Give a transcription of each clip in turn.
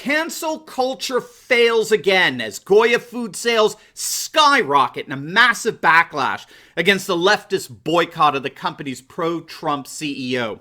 Cancel culture fails again as Goya Food sales skyrocket in a massive backlash against the leftist boycott of the company's pro-Trump CEO.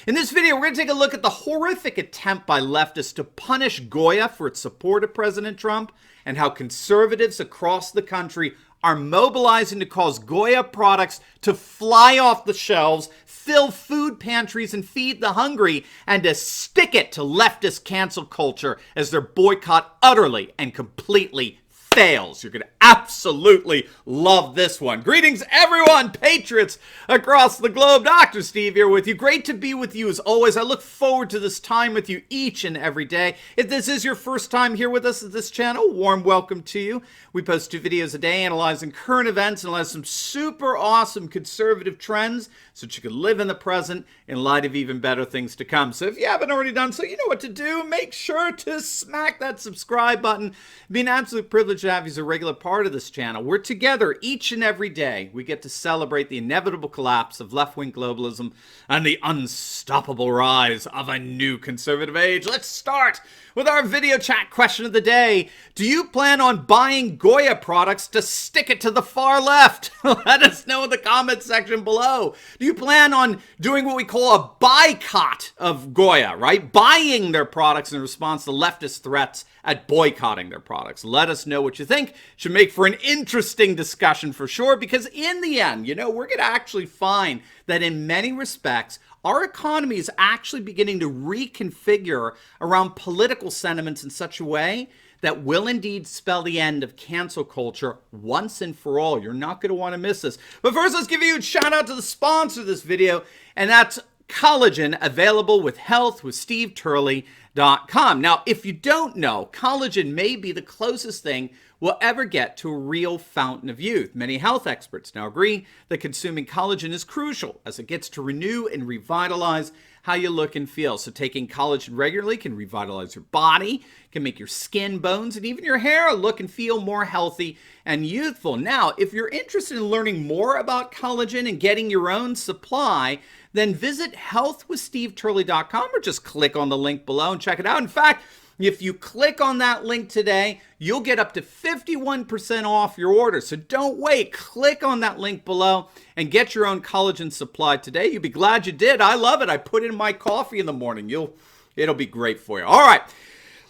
In this video, we're going to take a look at the horrific attempt by leftists to punish Goya for its support of President Trump and how conservatives across the country are mobilizing to cause Goya products to fly off the shelves, fill food pantries, and feed the hungry, and to stick it to leftist cancel culture as their boycott utterly and completely fails. You're going to absolutely love this one. Greetings, everyone, patriots across the globe. Dr. Steve here with you. Great to be with you as always. I look forward to this time with you each and every day. If this is your first time here with us at this channel, warm welcome to you. We post 2 videos a day analyzing current events and analyze some super awesome conservative trends so that you can live in the present in light of even better things to come. So if you haven't already done so, you know what to do. Make sure to smack that subscribe button. It'd be an absolute privilege to have you as a regular part of this channel. We're together each and every day. We get to celebrate the inevitable collapse of left-wing globalism and the unstoppable rise of a new conservative age. Let's start with our video chat question of the day. Do you plan on buying Goya products to stick it to the far left? Let us know in the comment section below. Do you plan on doing what we call a boycott of Goya, right? Buying their products in response to leftist threats at boycotting their products. Let us know what you think. Should make for an interesting discussion for sure, because in the end, you know, we're going to actually find that in many respects, our economy is actually beginning to reconfigure around political sentiments in such a way that will indeed spell the end of cancel culture once and for all. You're not going to want to miss this. But first, let's give you a shout out to the sponsor of this video, and that's collagen, available with health with SteveTurley.com. Now, if you don't know, collagen may be the closest thing we'll ever get to a real fountain of youth. Many health experts now agree that consuming collagen is crucial as it gets to renew and revitalize how you look and feel. So taking collagen regularly can revitalize your body, can make your skin, bones, and even your hair look and feel more healthy and youthful. Now, if you're interested in learning more about collagen and getting your own supply, then visit healthwithsteveturley.com or just click on the link below and check it out. In fact, if you click on that link today, you'll get up to 51% off your order. So don't wait. Click on that link below and get your own collagen supply today. You'll be glad you did. I love it. I put it in my coffee in the morning. It'll be great for you. All right.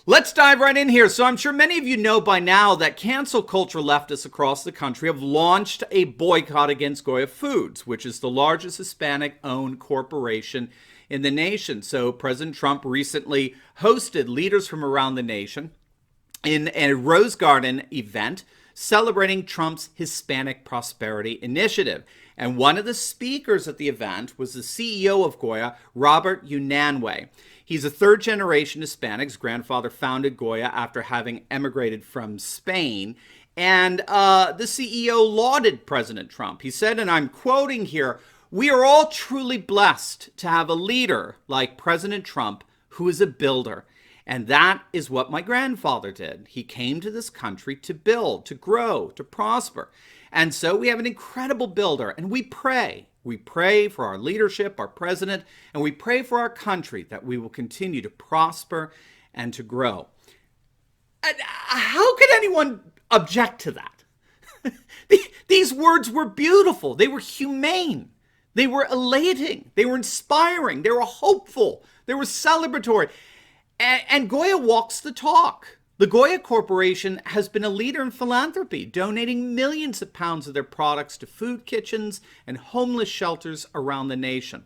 Let's dive right in here. So I'm sure many of you know by now that cancel culture leftists across the country have launched a boycott against Goya Foods, which is the largest Hispanic-owned corporation in the nation. So President Trump recently hosted leaders from around the nation in a Rose Garden event celebrating Trump's Hispanic Prosperity Initiative. And one of the speakers at the event was the CEO of Goya, Robert Unanue. He's a third-generation Hispanic. His grandfather founded Goya after having emigrated from Spain. And the CEO lauded President Trump. He said, and I'm quoting here, "We are all truly blessed to have a leader like President Trump who is a builder. And that is what my grandfather did. He came to this country to build, to grow, to prosper. And so we have an incredible builder, and we pray. We pray for our leadership, our president, and we pray for our country that we will continue to prosper and to grow." And how could anyone object to that? These words were beautiful. They were humane. They were elating. They were inspiring. They were hopeful. They were celebratory. And Goya walks the talk. The Goya Corporation has been a leader in philanthropy, donating millions of pounds of their products to food kitchens and homeless shelters around the nation.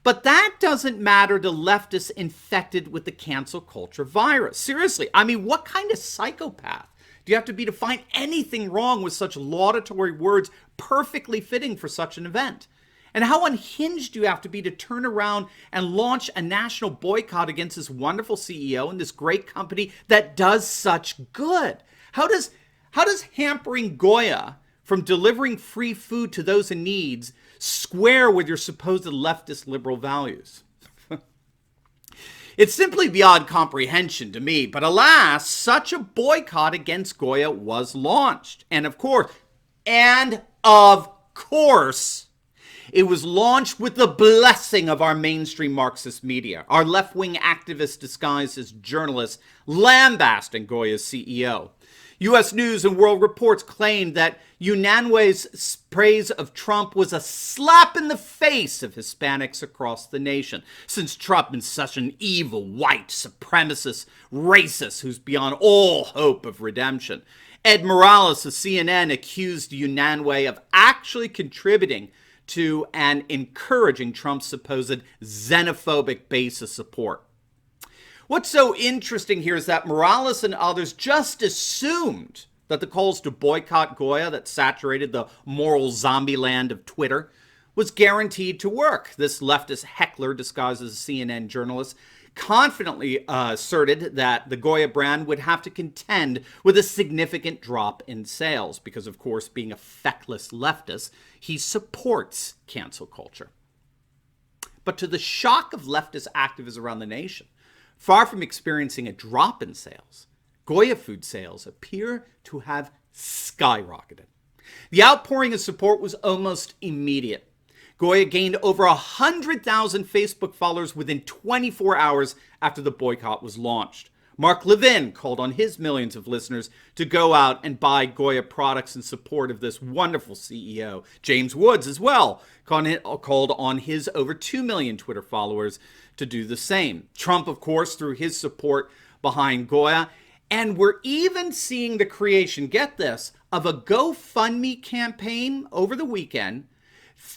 But that doesn't matter to leftists infected with the cancel culture virus. Seriously, I mean, what kind of psychopath do you have to be to find anything wrong with such laudatory words perfectly fitting for such an event? And how unhinged do you have to be to turn around and launch a national boycott against this wonderful CEO and this great company that does such good? How does hampering Goya from delivering free food to those in need square with your supposed leftist liberal values? It's simply beyond comprehension to me, but alas, such a boycott against Goya was launched. And of course, It was launched with the blessing of our mainstream Marxist media, our left-wing activists disguised as journalists lambasting Goya's CEO. U.S. News and World Reports claimed that Unanwe's praise of Trump was a slap in the face of Hispanics across the nation, since Trump is such an evil, white, supremacist, racist who's beyond all hope of redemption. Ed Morales of CNN accused Unanwe of actually contributing to and encouraging Trump's supposed xenophobic base of support. What's so interesting here is that Morales and others just assumed that the calls to boycott Goya that saturated the moral zombie land of Twitter was guaranteed to work. This leftist heckler, disguised as a CNN journalist, confidently asserted that the Goya brand would have to contend with a significant drop in sales because, of course, being a feckless leftist, he supports cancel culture. But to the shock of leftist activists around the nation, far from experiencing a drop in sales, Goya Food sales appear to have skyrocketed. The outpouring of support was almost immediate. Goya gained over 100,000 Facebook followers within 24 hours after the boycott was launched. Mark Levin called on his millions of listeners to go out and buy Goya products in support of this wonderful CEO. James Woods as well called on his over 2 million Twitter followers to do the same. Trump, of course, threw his support behind Goya. And we're even seeing the creation, get this, of a GoFundMe campaign over the weekend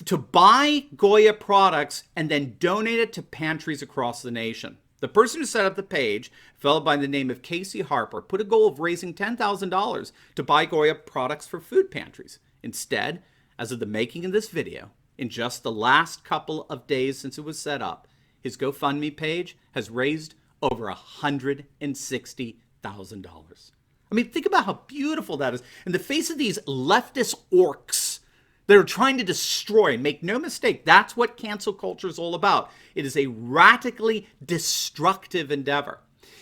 to buy Goya products and then donate it to pantries across the nation. The person who set up the page, a fellow by the name of Casey Harper, put a goal of raising $10,000 to buy Goya products for food pantries. Instead, as of the making of this video, in just the last couple of days since it was set up, his GoFundMe page has raised over $160,000. I mean, think about how beautiful that is. In the face of these leftist orcs that are trying to destroy, and make no mistake, that's what cancel culture is all about. It is a radically destructive endeavor.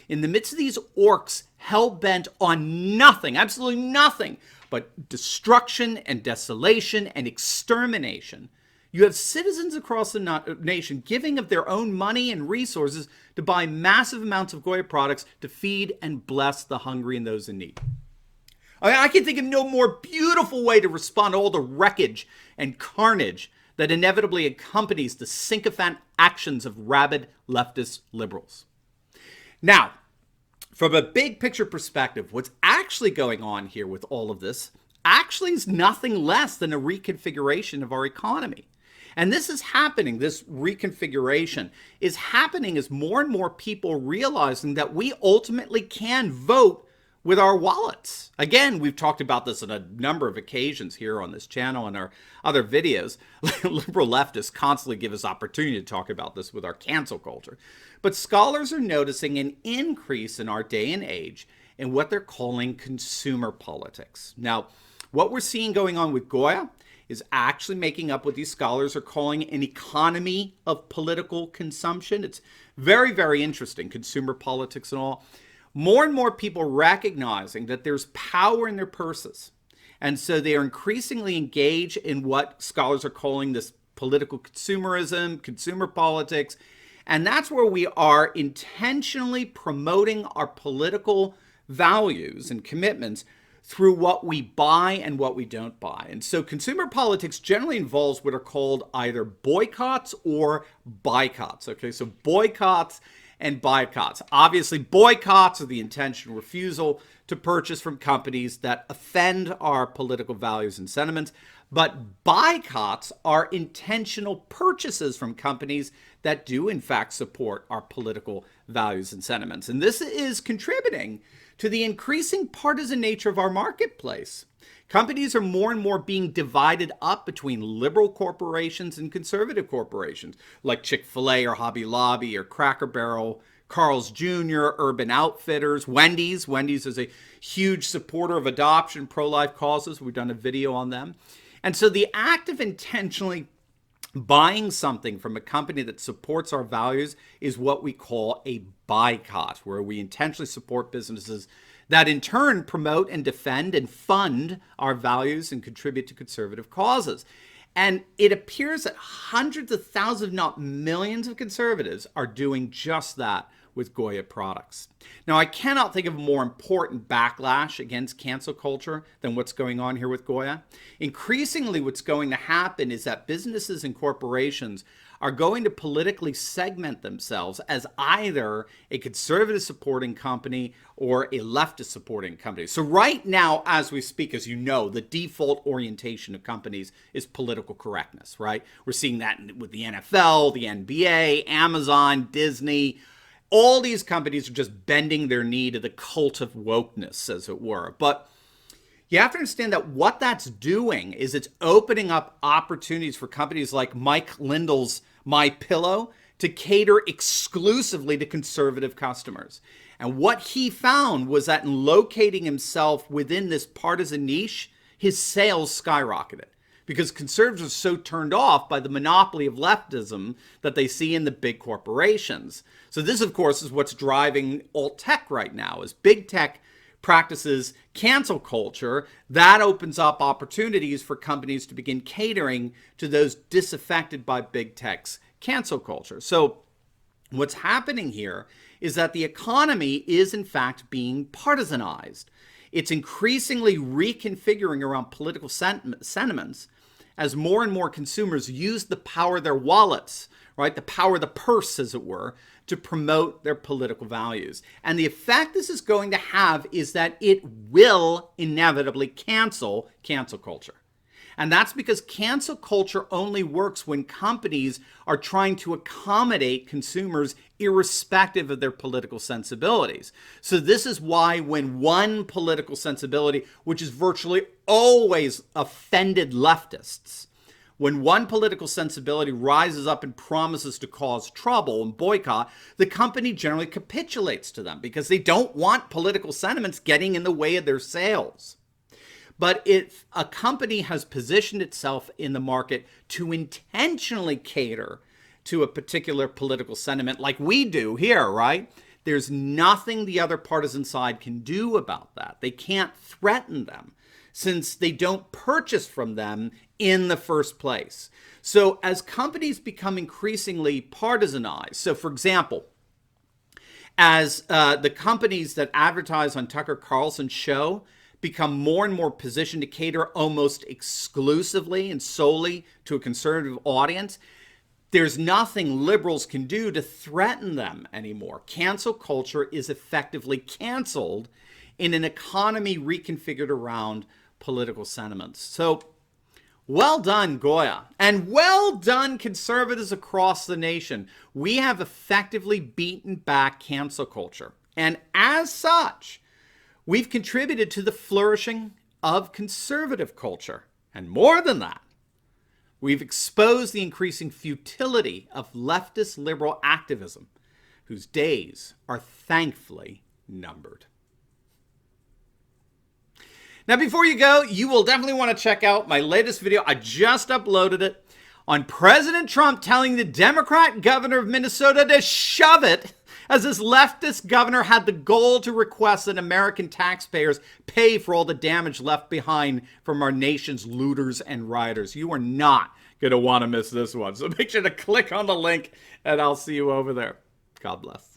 In the midst of these orcs hell-bent on nothing, absolutely nothing, but destruction and desolation and extermination, you have citizens across the nation giving of their own money and resources to buy massive amounts of Goya products to feed and bless the hungry and those in need. I can think of no more beautiful way to respond to all the wreckage and carnage that inevitably accompanies the sycophant actions of rabid leftist liberals. Now, from a big picture perspective, what's actually going on here with all of this actually is nothing less than a reconfiguration of our economy. And this is happening, this reconfiguration is happening as more and more people realizing that we ultimately can vote with our wallets. Again, we've talked about this on a number of occasions here on this channel and our other videos. Liberal leftists constantly give us opportunity to talk about this with our cancel culture. But scholars are noticing an increase in our day and age in what they're calling consumer politics. Now, what we're seeing going on with Goya is actually making up what these scholars are calling an economy of political consumption. It's very, very interesting, consumer politics and all. More and more people recognizing that there's power in their purses. And so they are increasingly engaged in what scholars are calling this political consumerism, consumer politics. And that's where we are intentionally promoting our political values and commitments through what we buy and what we don't buy. And so consumer politics generally involves what are called either boycotts or boycotts. Okay, so boycotts and boycotts. Obviously, boycotts are the intentional refusal to purchase from companies that offend our political values and sentiments, but boycotts are intentional purchases from companies that do, in fact, support our political values and sentiments. And this is contributing to the increasing partisan nature of our marketplace. Companies are more and more being divided up between liberal corporations and conservative corporations, like Chick-fil-A or Hobby Lobby or Cracker Barrel, Carl's Jr., Urban Outfitters, Wendy's. Wendy's is a huge supporter of adoption, pro-life causes. We've done a video on them. And so the act of intentionally buying something from a company that supports our values is what we call a boycott, where we intentionally support businesses that in turn promote and defend and fund our values and contribute to conservative causes. And it appears that hundreds of thousands, if not millions of conservatives are doing just that with Goya products. Now, I cannot think of a more important backlash against cancel culture than what's going on here with Goya. Increasingly, what's going to happen is that businesses and corporations are going to politically segment themselves as either a conservative supporting company or a leftist supporting company. So right now, as we speak, as you know, the default orientation of companies is political correctness, right? We're seeing that with the NFL, the NBA, Amazon, Disney. All these companies are just bending their knee to the cult of wokeness, as it were. But you have to understand that what that's doing is it's opening up opportunities for companies like Mike Lindell's My Pillow to cater exclusively to conservative customers. And what he found was that in locating himself within this partisan niche, his sales skyrocketed because conservatives are so turned off by the monopoly of leftism that they see in the big corporations. So this, of course, is what's driving alt tech right now, is big tech practices cancel culture. That opens up opportunities for companies to begin catering to those disaffected by big tech's cancel culture. So what's happening here is that the economy is in fact being partisanized. It's increasingly reconfiguring around political sentiments as more and more consumers use the power of their wallets, right? The power of the purse, as it were, to promote their political values. And the effect this is going to have is that it will inevitably cancel culture. And that's because cancel culture only works when companies are trying to accommodate consumers irrespective of their political sensibilities. So this is why when one political sensibility, which is virtually always offended leftists, when one political sensibility rises up and promises to cause trouble and boycott, the company generally capitulates to them because they don't want political sentiments getting in the way of their sales. But if a company has positioned itself in the market to intentionally cater to a particular political sentiment like we do here, right? There's nothing the other partisan side can do about that. They can't threaten them since they don't purchase from them in the first place. So as companies become increasingly partisanized, so for example, as the companies that advertise on Tucker Carlson's show become more and more positioned to cater almost exclusively and solely to a conservative audience, there's nothing liberals can do to threaten them anymore. Cancel culture is effectively canceled in an economy reconfigured around political sentiments. So, well done, Goya. And well done, conservatives across the nation. We have effectively beaten back cancel culture. And as such, we've contributed to the flourishing of conservative culture. And more than that, we've exposed the increasing futility of leftist liberal activism, whose days are thankfully numbered. Now, before you go, you will definitely want to check out my latest video. I just uploaded it on President Trump telling the Democrat governor of Minnesota to shove it, as this leftist governor had the goal to request that American taxpayers pay for all the damage left behind from our nation's looters and rioters. You are not going to want to miss this one. So make sure to click on the link and I'll see you over there. God bless.